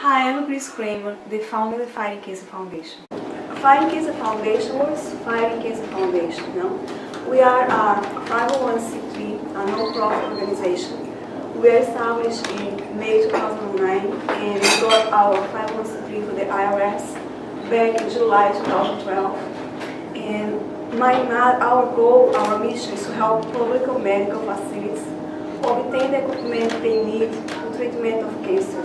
Hi, I'm Cris, the founder of the Fighting Cancer Foundation. Fighting Cancer Foundation was Fighting Cancer Foundation. We are a 501c3, a non-profit organization. We were established in May 2009 and we got our 501c3 for the IRS back in July 2012. And our goal, our mission is to help public or medical facilities obtain the equipment they need for treatment of cancer,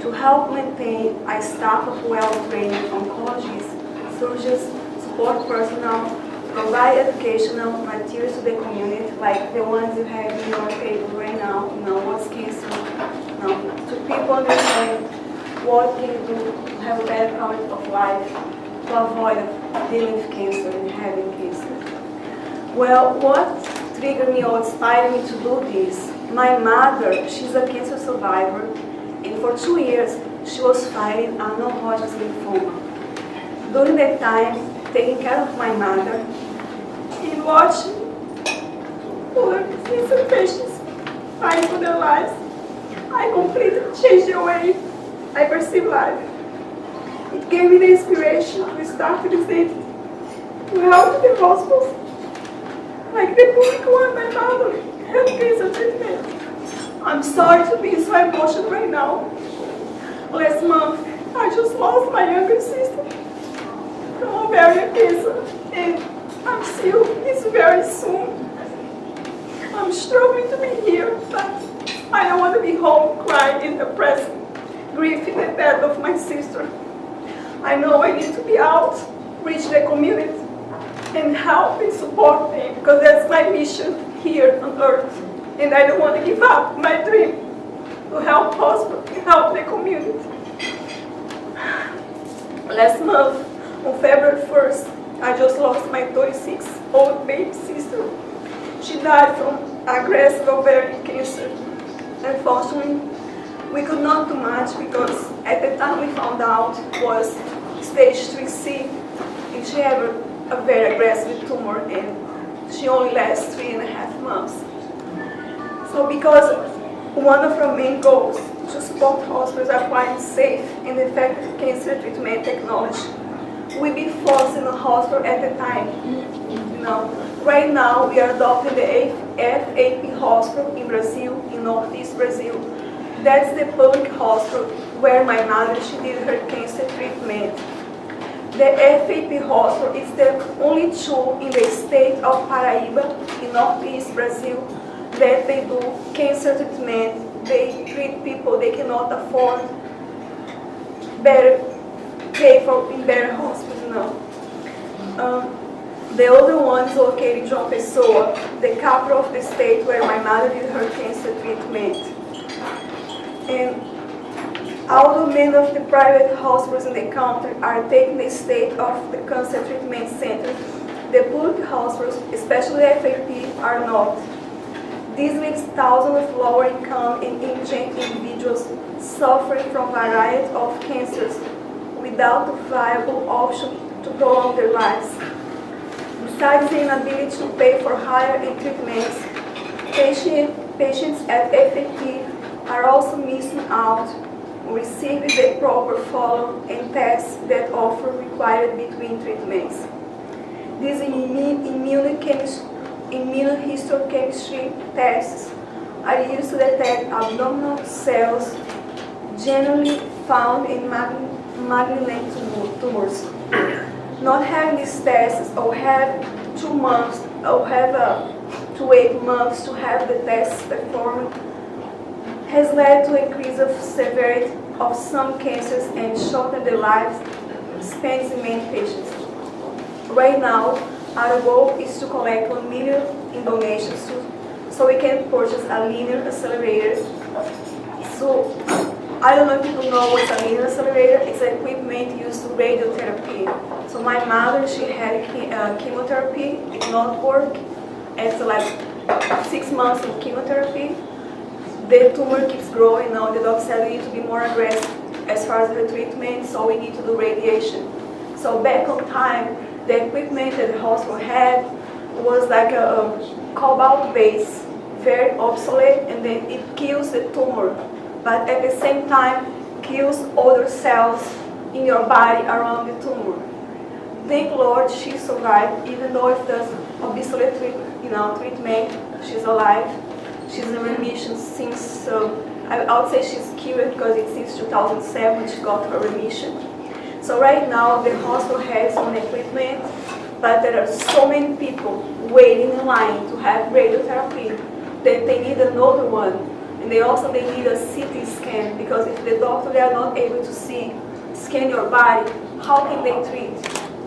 to help maintain a staff of well-trained oncologists, surgeons, support personnel, provide educational materials to the community, like the ones you have in your table right now, what's cancer, to people understand what can you do to have a better quality of life, to avoid dealing with cancer and having cancer. Well, what triggered me or inspired me to do this? My mother, she's a cancer survivor, and for 2 years she was fighting a non-Hodgkin's lymphoma. During that time, taking care of my mother and watching other cancer patients fighting for their lives, I completely changed the way I perceive life. It gave me the inspiration to start to visit to help the hospitals, like the public one, my mother, have cancer treatment. I'm sorry to be so emotional right now. Last month, I just lost my younger sister from ovarian cancer, and it's very soon. I'm struggling to be here, but I don't want to be home crying in the present, grieving the death of my sister. I know I need to be out, reach the community, and help and support them, because that's my mission here on earth. And I don't want to give up my dream to help hospitals, to help the community. Last month, on February 1st, I just lost my 36-year-old baby sister. She died from aggressive ovarian cancer. Unfortunately, we could not do much because at the time we found out was stage 3C, and she had a very aggressive tumor, and she only lasts 3.5 months. So because one of our main goals to support hospitals acquiring safe and effective cancer treatment technology, we be forcing a hospital at a time. Right now we are adopting the FAP hospital in Brazil, in Northeast Brazil. That's the public hospital where my mother, she did her cancer treatment. The FAP hospital is the only two in the state of Paraíba, in Northeast Brazil, that they do cancer treatment. They treat people they cannot afford pay for in better hospital. The other one is located in João Pessoa, the capital of the state where my mother did her cancer treatment. And although many of the private hospitals in the country are taking the state of the cancer treatment centers, the public hospitals, especially the FAP, are not. This leaves thousands of lower-income and indigent individuals suffering from a variety of cancers without a viable option to prolong their lives. Besides the inability to pay for higher-end treatments, patients at FAP are also missing out on receiving the proper follow and tests that often required between treatments. These immunohistochemistry tests are used to detect abdominal cells generally found in malignant tumors. Not having these tests or have 2 months or have to wait months to have the tests performed has led to an increase of severity of some cancers and shortened the lifespans in many patients. Right now, our goal is to collect 1 million in donations so we can purchase a linear accelerator. So, I don't know if people know what's a linear accelerator. It's an equipment used to radiotherapy. So my mother, she had chemotherapy. It did not work. After like 6 months of chemotherapy, the tumor keeps growing. Now the doctor said we need to be more aggressive as far as the treatment, so we need to do radiation. So back on time, the equipment that the hospital had was like a cobalt base, very obsolete, and then it kills the tumor. But at the same time, kills other cells in your body around the tumor. Thank Lord she survived, even though if there's obviously treatment, she's alive. She's in remission since, I would say she's cured because it's since 2007 she got her remission. So right now the hospital has one equipment, but there are so many people waiting in line to have radiotherapy that they need another one. And they need a CT scan, because if the doctor they are not able to scan your body, how can they treat?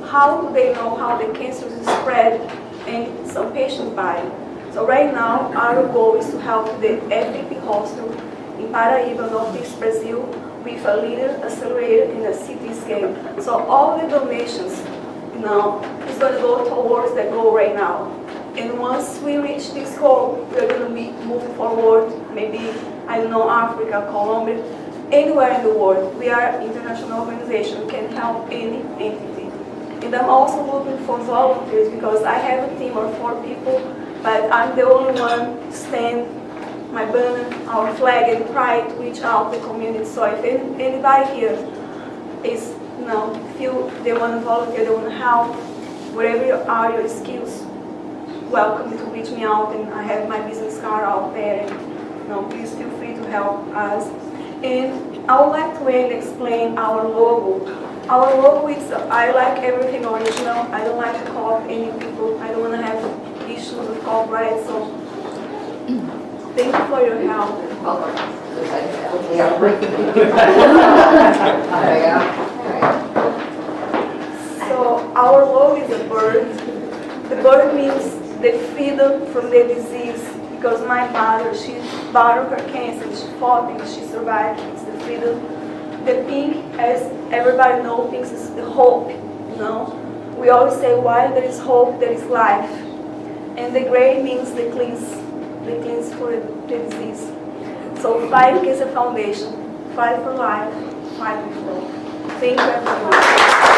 How do they know how the cancer is spread in some patient's body? So right now, our goal is to help the FAP hospital in Paraíba, Northeast Brazil, with a linear accelerator and a CT scan. So all the donations, is going to go towards that goal right now. And once we reach this goal, we're going to be moving forward, maybe, Africa, Colombia, anywhere in the world. We are an international organization, we can help any entity. And I'm also looking for volunteers, because I have a team of 4 people, but I'm the only one to stand my banner, our flag, and try to reach out to the community. So if anybody here is, feel they want to volunteer, they want to help, whatever are your skills, welcome to reach me out, and I have my business card out there, and please feel free to help us. And I would like to explain our logo. Our logo is, I like everything original. I don't like to copy any people. I don't want to have issues with copyright, so thank you for your help. So our logo is a bird. The bird means the freedom from the disease, because my mother, she battled her cancer, she fought and she survived. It's the freedom. The pink, as everybody knows, pink is the hope. We always say, while there is hope, there is life. And the gray means the cleanse for the disease. So fight is a foundation. Fight for life, fight with love. Thank you, everyone.